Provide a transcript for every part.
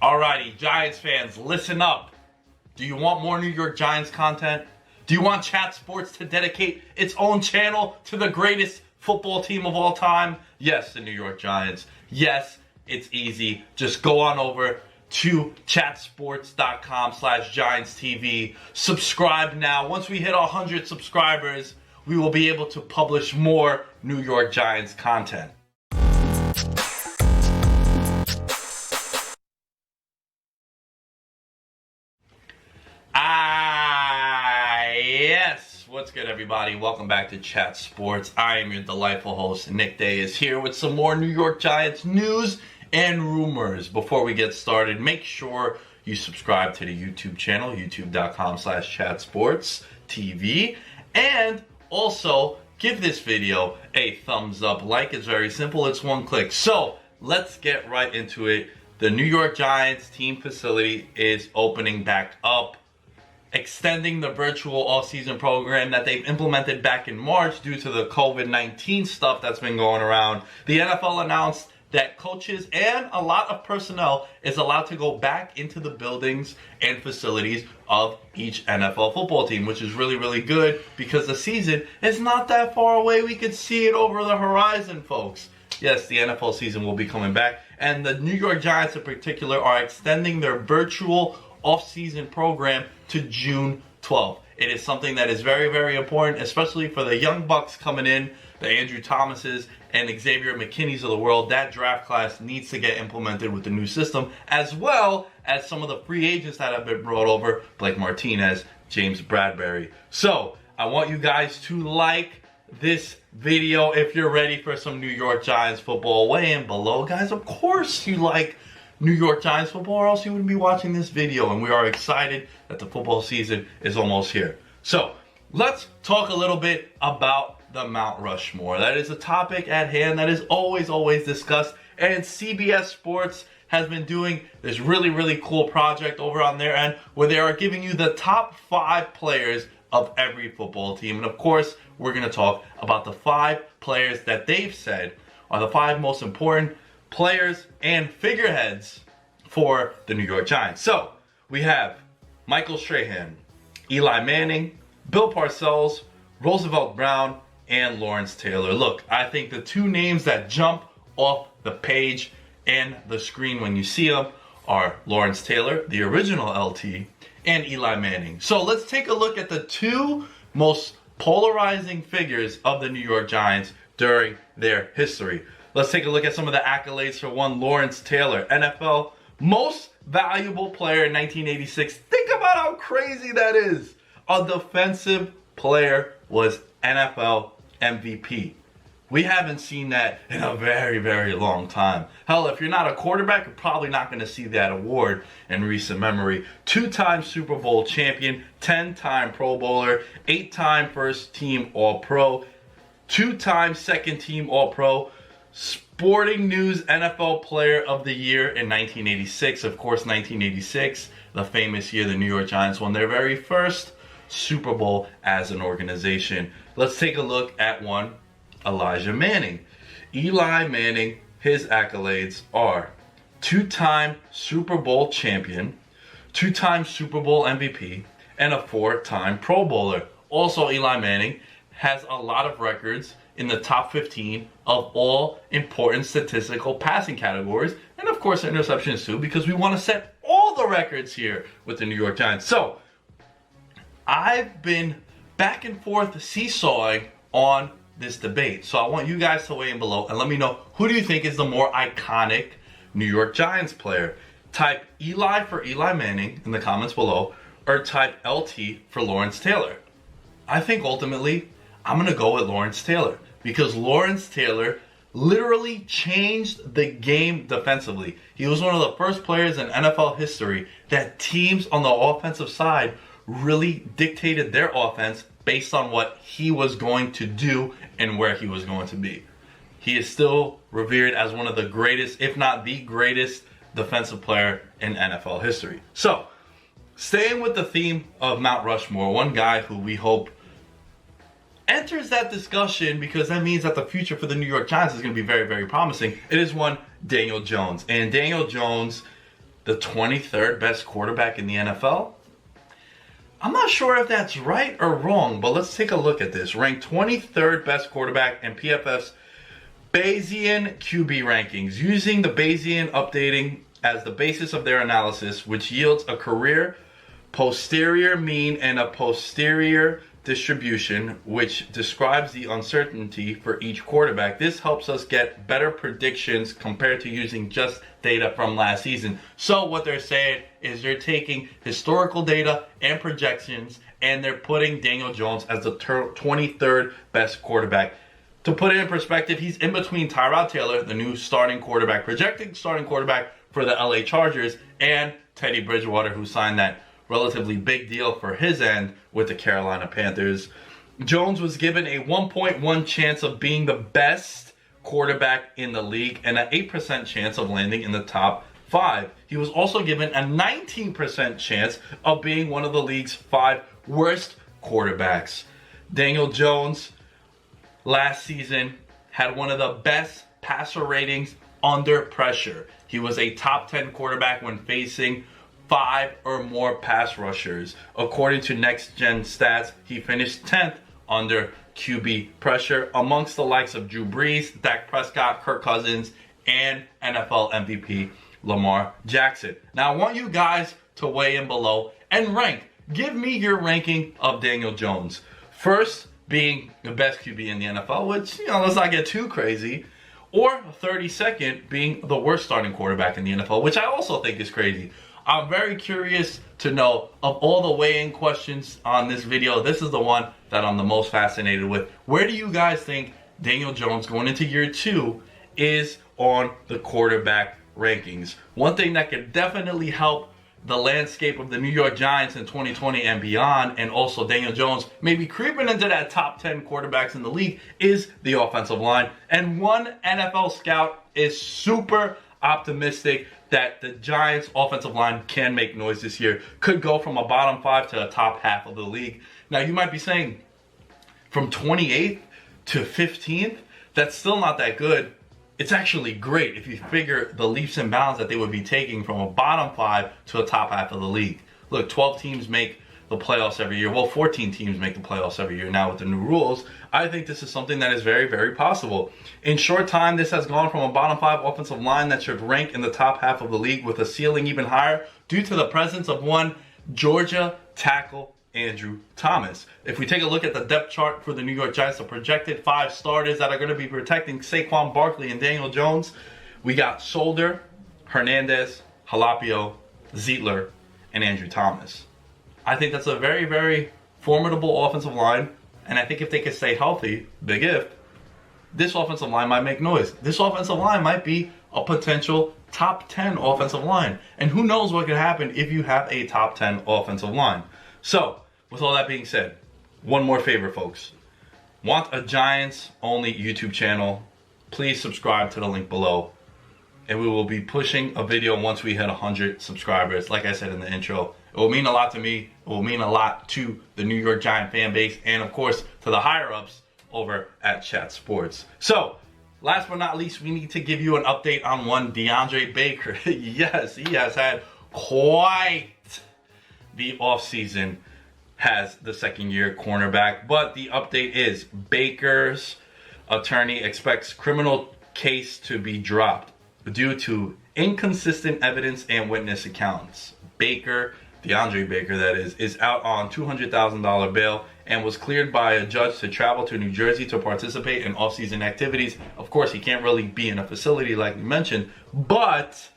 Alrighty, Giants fans, listen up. Do you want more New York Giants content? Do you want Chat Sports to dedicate its own channel to the greatest football team of all time? Yes, the New York Giants. Yes, it's easy. Just go on over to chatsports.com/GiantsTV. Subscribe now. Once we hit 100 subscribers, we will be able to publish more New York Giants content. Yes. What's good, everybody? Welcome back to Chat Sports. I am your delightful host, Nick Dais, here with some more New York Giants news and rumors. Before we get started, make sure you subscribe to the YouTube channel, youtube.com/chatsportstv, and also give this video a thumbs up. Like is very simple. It's one click. So let's get right into it. The New York Giants team facility is opening back up, extending the virtual offseason program that they've implemented back in March due to the COVID-19 stuff that's been going around. The NFL announced that coaches and a lot of personnel is allowed to go back into the buildings and facilities of each NFL football team, which is really, really good because the season is not that far away. We could see it over the horizon, folks. Yes, the NFL season will be coming back, and the New York Giants in particular are extending their virtual offseason program to June 12th. It is something that is very, very important, especially for the young bucks coming in, the Andrew Thomases and Xavier McKinneys of the world. That draft class needs to get implemented with the new system, as well as some of the free agents that have been brought over, Blake Martinez, James Bradbury. So I want you guys to like this video if you're ready for some New York Giants football. Weigh in below, guys. Of course you like New York Giants football, or else you wouldn't be watching this video. And we are excited that the football season is almost here. So let's talk a little bit about the Mount Rushmore. That is a topic at hand that is always discussed. And CBS Sports has been doing this really, really cool project over on their end where they are giving you the top 5 players of every football team. And of course, we're going to talk about the 5 players that they've said are the 5 most important players and figureheads for the New York Giants. So we have Michael Strahan, Eli Manning, Bill Parcells, Roosevelt Brown, and Lawrence Taylor. Look, I think the 2 names that jump off the page and the screen when you see them are Lawrence Taylor, the original LT, and Eli Manning. So let's take a look at the 2 most polarizing figures of the New York Giants during their history. Let's take a look at some of the accolades for one Lawrence Taylor, NFL Most Valuable Player in 1986. Think about how crazy that is. A defensive player was NFL MVP. We haven't seen that in a very, very long time. Hell, if you're not a quarterback, you're probably not going to see that award in recent memory. 2-time Super Bowl champion, 10-time Pro Bowler, 8-time first team All-Pro, 2-time second team All-Pro, Sporting News NFL Player of the Year in 1986. Of course, 1986, the famous year the New York Giants won their very first Super Bowl as an organization. Let's take a look at one Elijah Manning. Eli Manning, his accolades are 2-time Super Bowl champion, 2-time Super Bowl MVP, and a 4-time Pro Bowler. Also, Eli Manning has a lot of records in the top 15 of all important statistical passing categories, and of course interceptions too, because we want to set all the records here with the New York Giants. So I've been back and forth seesawing on this debate. So I want you guys to weigh in below and let me know, who do you think is the more iconic New York Giants player? Type Eli for Eli Manning in the comments below, or type LT for Lawrence Taylor. I think ultimately I'm going to go with Lawrence Taylor, because Lawrence Taylor literally changed the game defensively. He was one of the first players in NFL history that teams on the offensive side really dictated their offense based on what he was going to do and where he was going to be. He is still revered as one of the greatest, if not the greatest, defensive player in NFL history. So, staying with the theme of Mount Rushmore, one guy who we hope enters that discussion, because that means that the future for the New York Giants is going to be very, very promising. It is one Daniel Jones. And Daniel Jones, the 23rd best quarterback in the NFL? I'm not sure if that's right or wrong, but let's take a look at this. Ranked 23rd best quarterback in PFF's Bayesian QB rankings, using the Bayesian updating as the basis of their analysis, which yields a career posterior mean and a posterior distribution, which describes the uncertainty for each quarterback. This helps us get better predictions compared to using just data from last season. So what they're saying is they're taking historical data and projections, and they're putting Daniel Jones as the 23rd best quarterback. To put it in perspective, he's in between Tyrod Taylor, the new starting quarterback, projected starting quarterback for the LA Chargers, and Teddy Bridgewater, who signed that relatively big deal for his end with the Carolina Panthers. Jones was given a 1.1 chance of being the best quarterback in the league and an 8% chance of landing in the top 5. He was also given a 19% chance of being one of the league's 5 worst quarterbacks. Daniel Jones last season had one of the best passer ratings under pressure. He was a top 10 quarterback when facing 5 or more pass rushers. According to Next Gen Stats, he finished 10th under QB pressure amongst the likes of Drew Brees, Dak Prescott, Kirk Cousins, and NFL MVP Lamar Jackson. Now I want you guys to weigh in below and rank. Give me your ranking of Daniel Jones. First being the best QB in the NFL, which, let's not get too crazy. Or 32nd being the worst starting quarterback in the NFL, which I also think is crazy. I'm very curious to know, of all the weigh-in questions on this video, this is the one that I'm the most fascinated with. Where do you guys think Daniel Jones going into year 2 is on the quarterback rankings? One thing that could definitely help the landscape of the New York Giants in 2020 and beyond, and also Daniel Jones maybe creeping into that top 10 quarterbacks in the league, is the offensive line. And one NFL scout is super optimistic that the Giants offensive line can make noise this year. Could go from a bottom 5 to a top half of the league. Now you might be saying, from 28th to 15th, that's still not that good. It's actually great if you figure the leaps and bounds that they would be taking from a bottom 5 to a top half of the league. Look, 12 teams make the playoffs every year. Well, 14 teams make the playoffs every year now with the new rules. I think this is something that is very, very possible. In short time, this has gone from a bottom 5 offensive line that should rank in the top half of the league with a ceiling even higher due to the presence of one Georgia tackle, Andrew Thomas. If we take a look at the depth chart for the New York Giants, the projected 5 starters that are going to be protecting Saquon Barkley and Daniel Jones, we got Solder, Hernandez, Jalapio, Zeitler, and Andrew Thomas. I think that's a very, very formidable offensive line, and I think if they can stay healthy, big if, this offensive line might make noise. This offensive line might be a potential top 10 offensive line, and who knows what could happen if you have a top 10 offensive line. So, with all that being said, one more favor, folks. Want a Giants-only YouTube channel? Please subscribe to the link below. And we will be pushing a video once we hit 100 subscribers. Like I said in the intro, it will mean a lot to me. It will mean a lot to the New York Giant fan base. And, of course, to the higher-ups over at Chat Sports. So, last but not least, we need to give you an update on one DeAndre Baker. Yes, he has had quite the offseason has the second-year cornerback. But the update is Baker's attorney expects criminal case to be dropped due to inconsistent evidence and witness accounts. Baker, DeAndre Baker that is out on $200,000 bail and was cleared by a judge to travel to New Jersey to participate in off-season activities. Of course, he can't really be in a facility like we mentioned, but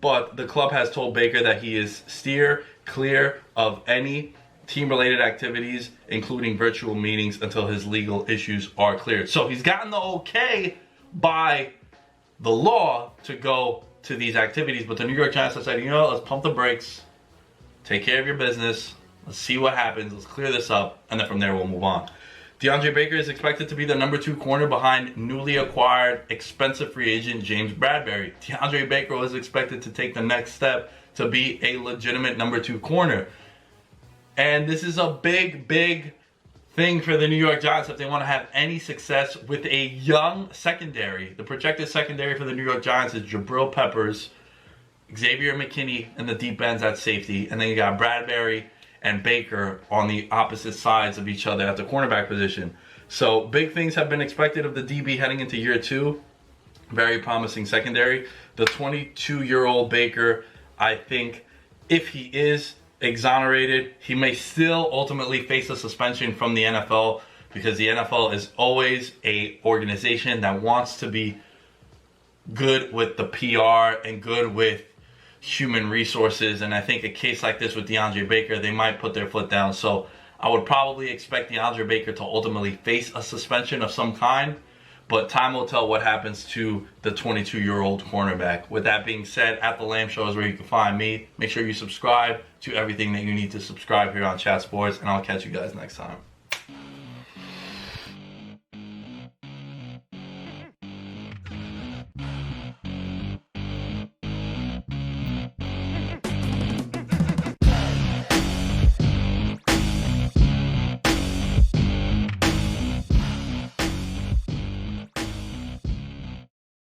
the club has told Baker that he is steer clear of any team-related activities, including virtual meetings, until his legal issues are cleared. So he's gotten the okay by the law to go to these activities, but the New York Giants have said, let's pump the brakes, take care of your business, let's see what happens, let's clear this up, and then from there we'll move on. DeAndre Baker is expected to be the number 2 corner behind newly acquired expensive free agent James Bradberry. DeAndre Baker was expected to take the next step to be a legitimate number 2 corner. And this is a big, big thing for the New York Giants if they want to have any success with a young secondary. The projected secondary for the New York Giants is Jabril Peppers, Xavier McKinney in the deep ends at safety, and then you got Bradbury and Baker on the opposite sides of each other at the cornerback position. So big things have been expected of the DB heading into year 2. Very promising secondary. The 22-year-old Baker, I think if he is exonerated, he may still ultimately face a suspension from the NFL, because the NFL is always a organization that wants to be good with the PR and good with human resources. And I think a case like this with DeAndre Baker, they might put their foot down. So I would probably expect DeAndre Baker to ultimately face a suspension of some kind, but time will tell what happens to the 22-year-old cornerback. With that being said, at The Lamb Show is where you can find me. Make sure you subscribe to everything that you need to subscribe here on Chat Sports, and I'll catch you guys next time.